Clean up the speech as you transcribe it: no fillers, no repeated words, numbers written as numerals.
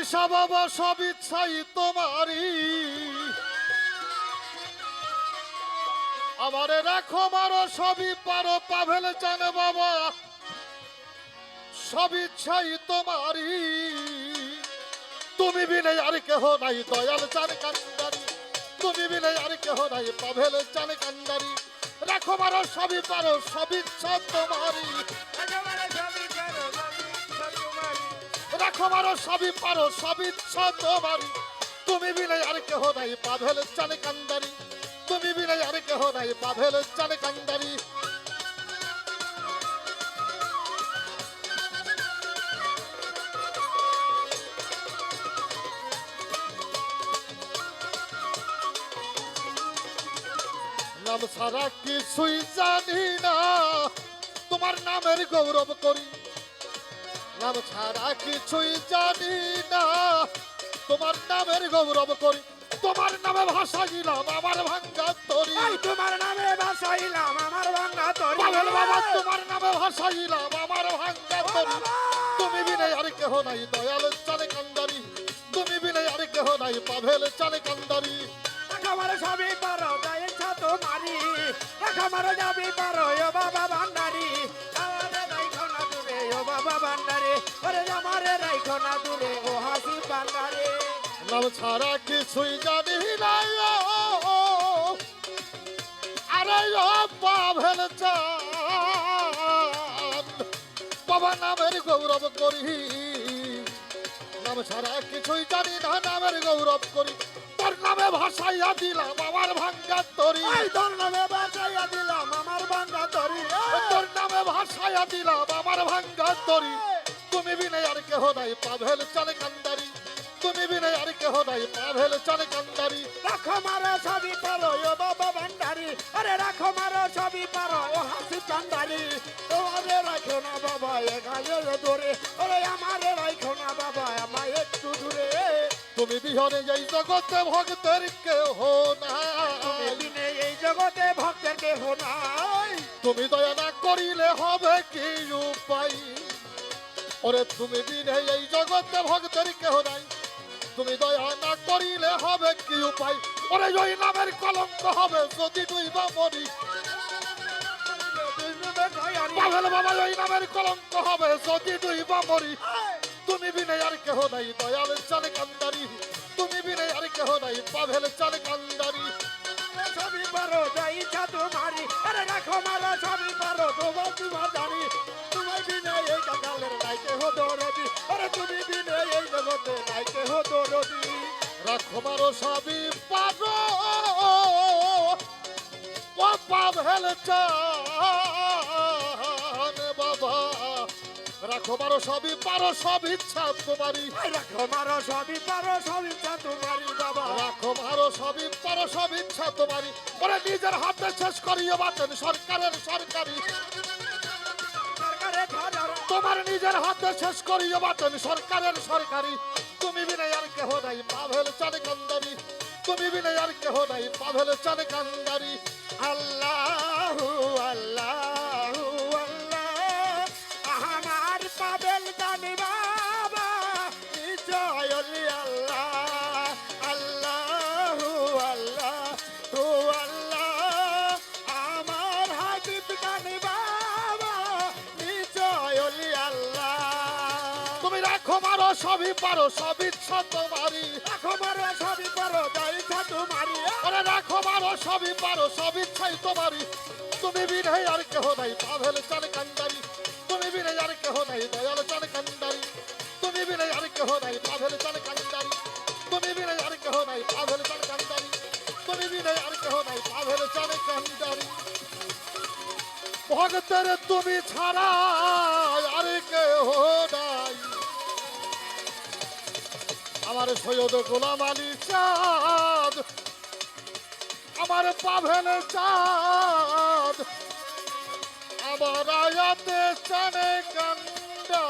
ঈশা বাবা সব ইচ্ছাই তোমারই, আমারে রাখো মারো সবই পারো পাভেল চান বাবা সব ইচ্ছাই তোমারই। তুমি বিনে আর কেহ নাই দয়াল চান কান্দারি, তুমি বিনে আর কেহ নাই পাভেল চান কান্দারি। রাখো মারো সবই পারো সব ইচ্ছা তোমারই, রাখো মারো সবই পারো সব ইচ্ছা তোমারই। তুমি বিনে আর কেহ নাই পাভেল চান কান্দারি, তুমি বিনে আর কেহ নাই পাভেল চান কান্দারি। নাম ছাড়া কিছুই জানি না, তোমার নামের গৌরব করি। নাম ছাড়া কিছুই জানি না, তোমার নামের গৌরব করি। তোমার নামে ভাসাইলাম আমার ভাঙ্গা তরি, তোমার নামে ভাসাইলাম আমার ভাঙ্গা তরি। পাভেল বাবা তোমার নামে ভাসাইলাম আমার ভাঙ্গা তরি। তুমি বিনে আর কেহ নাই দয়াল চালে কান্দারি, তুমি বিনে আর কেহ নাই পাভেল চালে কান্দারি। আমার সবই পারো যা ইচ্ছা তোমারি, আমার যাবি পারো ও বাবা ভান্ডারি। আমারে রাইখো না দূরে ও বাবা ভান্ডারি, ওরে আমারে রাইখো না দূরে ও হাসি ভান্ডারি। নাম ছাড়া কিছুই জানি না, আরে ও পাভেল চান বাবা নামের গৌরব করি। নাম ছাড়া কিছুই জানি না, নামের গৌরব করি। তোর নামে ভাসাইয়া দিলাম আমার ভাঙ্গা তরি, তোর নামে বাঁচাইয়া দিলাম আমার ভাঙ্গা তরি, তোর নামে ভাসাইয়া দিলাম আমার ভাঙ্গা তরি। তুমি বিনে আর কেহ নাই পাভেল চালে কান্দারি, তুমি বিনে আর কেহ নাই পাভেল চালে কান্দারি। রাখো মারো সবই পারো ও বাবা ভান্ডারি, আরে রাখো মারো সবই পারো ও হাসি চান্দারি। ওরে রাখো না বাবা এ গায়ের দূরে, ওরে আমারে রাখো না বাবা আমায় একটু দূরে। তুমি বিহনে এই জগতে ভক্তের কেহ তুমি নাই, বিনে এই জগতে ভক্তের কেহ নাই। তুমি দয়া না করিলে হবে কি উপায়। ওরে তুমি বিনে এই জগতে ভক্তের কেহ নাই, তুমি দয়া না করিলে হবে কি উপায়। ওরে ওই নামের কলঙ্ক হবে যদি তুই বা মরি, পাভেল বাবা ওই নামের কলঙ্ক হবে যদি তুই বা মরি। তুমি বিনে আর কেহ নাই দয়াল চালে কান্দারি, তুমি বিনে আর কেহ নাই পাভেল চালে কান্দারি। সবই পারো যা ইচ্ছা তোমারি, আরে রাখো মারো সবই পারো তোমার তোমার জানি। তুমি বিনে এই কাঙ্গালের নাই কেহ দরদি, আরে তুমি বিনে এই জগতে নাই কেহ দরদি। রাখো মারো সবই পারো ও পাভেল চান বাবা, রাখো মারো সবই পারো সব ইচ্ছা তোমারই। রাখো মারো সবই পারো সব ইচ্ছা তোমারি বাবা, রাখো মারো সবই পারো সব ইচ্ছা তোমারই। ওরে নিজের হাতে শেষ করিয়ে বাঁচেন সরকারের সরকারি, সরকারে খাজারা তোমার নিজের হাতে শেষ করিয়ে বাঁচেন সরকারের সরকারি। তুমি বিনে আর কেহ নাই পাভেল চালে কান্দারি, তুমি বিনে আর কেহ নাই পাভেল চালে কান্দারি। আল্লাহু আল্লাহু আল্লাহ, আমার পাবেল জানি বাবা নিশ্চয় অলি আল্লাহ। আল্লাহু আল্লাহু আল্লাহ, আমার হাবিব জানি বাবা নিশ্চয় অলি আল্লাহ। তুমি রাখো মারো সবই পারো সব ইচ্ছা তোমারই, রাখো মারো সবই পারো যা ইচ্ছা তোমারি, ওরে রাখো মারো সবই পারো সব ইচ্ছাই তোমারই। তুমি বিনে আর কেহ নাই পাভেল চালে কান্দারি, তুমি বিনে আর কেহ নাই দয়াল চালে কান্দারি, তুমি বিনে আর কেহ নাই পাভেল চালে কান্দারি, তুমি বিনে আর কেহ নাই পাভেল চালে কান্দারি, তুমি বিনে আর কেহ নাই পাভেল চালে কান্দারি। ভক্তের তুমি ছাড়া আর কেহ নাই, আমার সৈয়দ গোলাম আলী চাঁদ, আমার পাভেল চাঁদ, আমার আয়াতে চানে কান্দা।